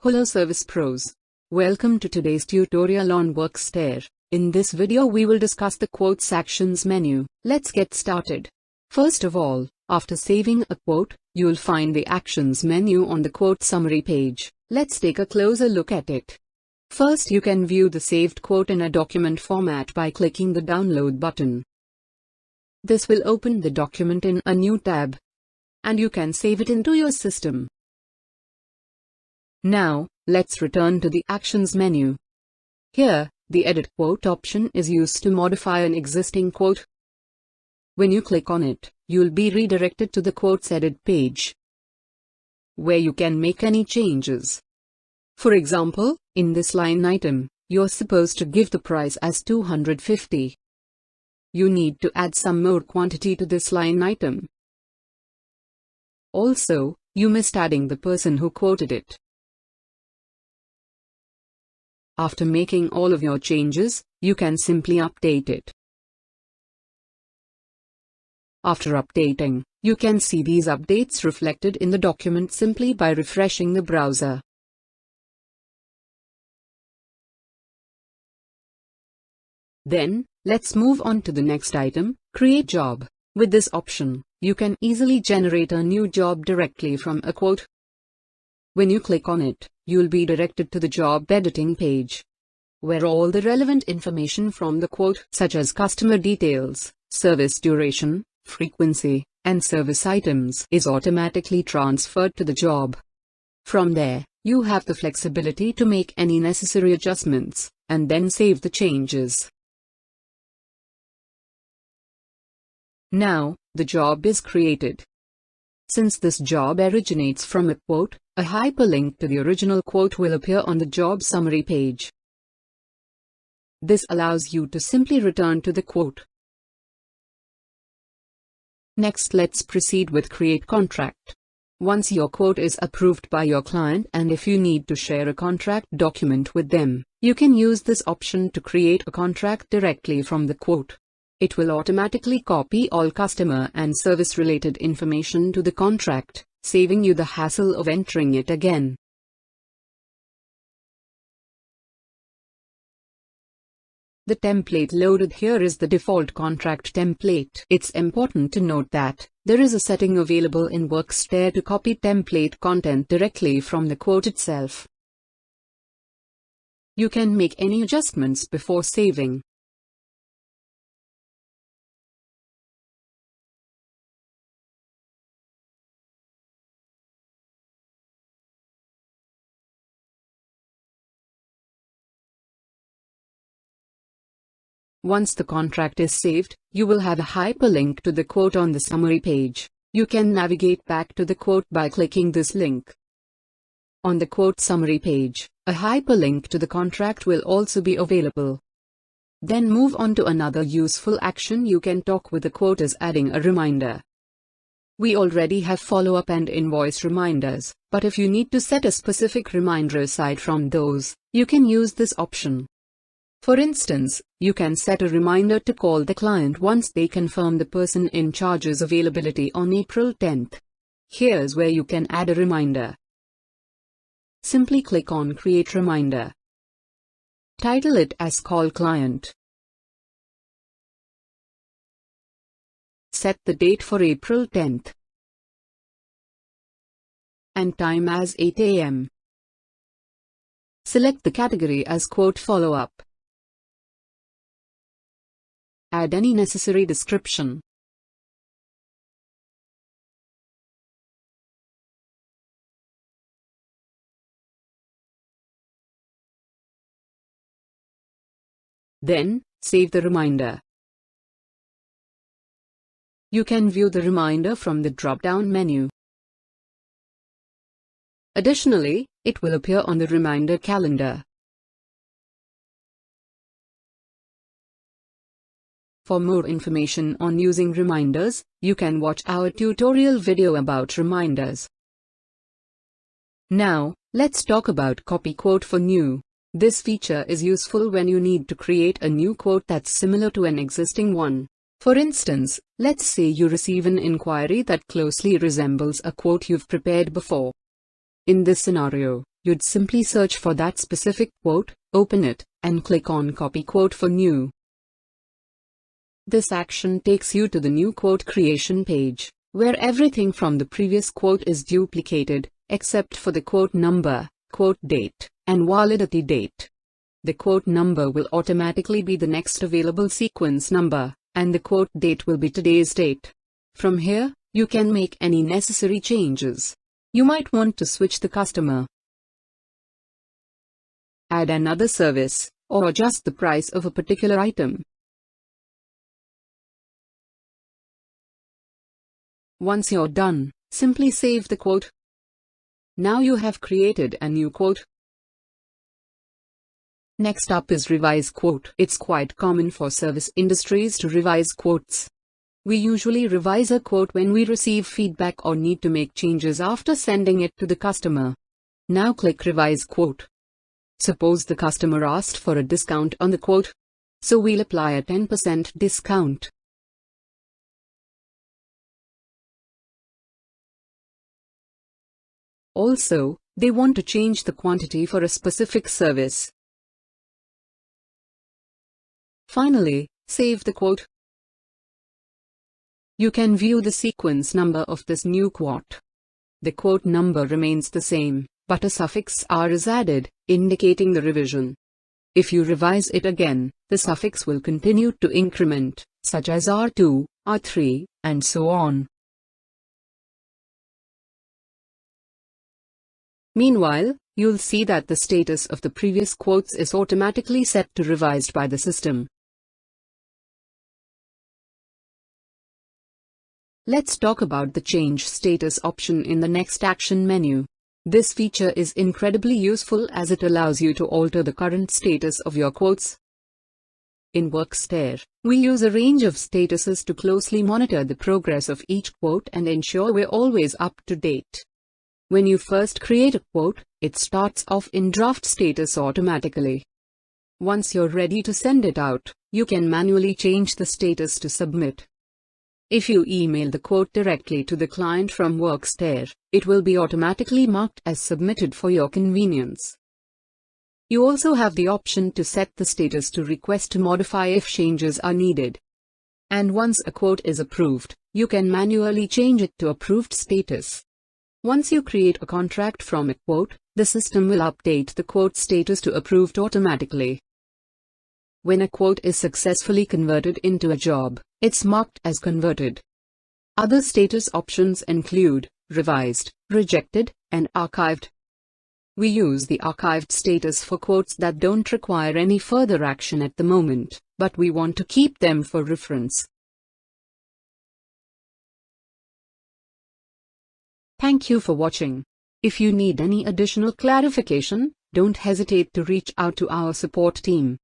Hello Service Pros. Welcome to today's tutorial on Workstair. In this video we will discuss the Quotes Actions menu. Let's get started. First of all, after saving a quote, you'll find the Actions menu on the quote summary page. Let's take a closer look at it. First, you can view the saved quote in a document format by clicking the Download button. This will open the document in a new tab, and you can save it into your system. Now, let's return to the Actions menu. Here, the Edit Quote option is used to modify an existing quote. When you click on it, you'll be redirected to the Quotes Edit page, where you can make any changes. For example, in this line item, you're supposed to give the price as 250. You need to add some more quantity to this line item. Also, you missed adding the person who quoted it. After making all of your changes, you can simply update it. After updating, you can see these updates reflected in the document simply by refreshing the browser. Then, let's move on to the next item, Create Job. With this option, you can easily generate a new job directly from a quote. When you click on it, you'll be directed to the job editing page, where all the relevant information from the quote, such as customer details, service duration, frequency, and service items, is automatically transferred to the job. From there, you have the flexibility to make any necessary adjustments, and then save the changes. Now, the job is created. Since this job originates from a quote, a hyperlink to the original quote will appear on the job summary page. This allows you to simply return to the quote. Next, let's proceed with Create Contract. Once your quote is approved by your client, and if you need to share a contract document with them, you can use this option to create a contract directly from the quote. It will automatically copy all customer and service-related information to the contract, saving you the hassle of entering it again. The template loaded here is the default contract template. It's important to note that there is a setting available in Workstair to copy template content directly from the quote itself. You can make any adjustments before saving. Once the contract is saved, you will have a hyperlink to the quote on the summary page. You can navigate back to the quote by clicking this link. On the quote summary page, a hyperlink to the contract will also be available. Then move on to another useful action. You can talk with the quote as adding a reminder. We already have follow-up and invoice reminders, but if you need to set a specific reminder aside from those, you can use this option. For instance, you can set a reminder to call the client once they confirm the person in charge's availability on April 10th. Here's where you can add a reminder. Simply click on Create Reminder. Title it as Call Client. Set the date for April 10th. And time as 8 a.m. Select the category as Quote Follow-up. Add any necessary description. Then, save the reminder. You can view the reminder from the drop-down menu. Additionally, it will appear on the reminder calendar. For more information on using reminders, you can watch our tutorial video about reminders. Now, let's talk about Copy Quote for New. This feature is useful when you need to create a new quote that's similar to an existing one. For instance, let's say you receive an inquiry that closely resembles a quote you've prepared before. In this scenario, you'd simply search for that specific quote, open it, and click on Copy Quote for New. This action takes you to the new quote creation page, where everything from the previous quote is duplicated, except for the quote number, quote date, and validity date. The quote number will automatically be the next available sequence number, and the quote date will be today's date. From here, you can make any necessary changes. You might want to switch the customer, add another service, or adjust the price of a particular item. Once you're done, simply save the quote. Now you have created a new quote. Next up is revise quote. It's quite common for service industries to revise quotes. We usually revise a quote when we receive feedback or need to make changes after sending it to the customer. Now click Revise Quote. Suppose the customer asked for a discount on the quote, so we'll apply a 10% discount. Also, they want to change the quantity for a specific service. Finally, save the quote. You can view the sequence number of this new quote. The quote number remains the same, but a suffix R is added, indicating the revision. If you revise it again, the suffix will continue to increment, such as R2, R3, and so on. Meanwhile, you'll see that the status of the previous quotes is automatically set to revised by the system. Let's talk about the Change Status option in the next action menu. This feature is incredibly useful as it allows you to alter the current status of your quotes. In Workstair, we use a range of statuses to closely monitor the progress of each quote and ensure we're always up to date. When you first create a quote, it starts off in draft status automatically. Once you're ready to send it out, you can manually change the status to submit. If you email the quote directly to the client from Workstair, it will be automatically marked as submitted for your convenience. You also have the option to set the status to request to modify if changes are needed. And once a quote is approved, you can manually change it to approved status. Once you create a contract from a quote, the system will update the quote status to approved automatically. When a quote is successfully converted into a job, it's marked as converted. Other status options include revised, rejected, and archived. We use the archived status for quotes that don't require any further action at the moment, but we want to keep them for reference. Thank you for watching. If you need any additional clarification, don't hesitate to reach out to our support team.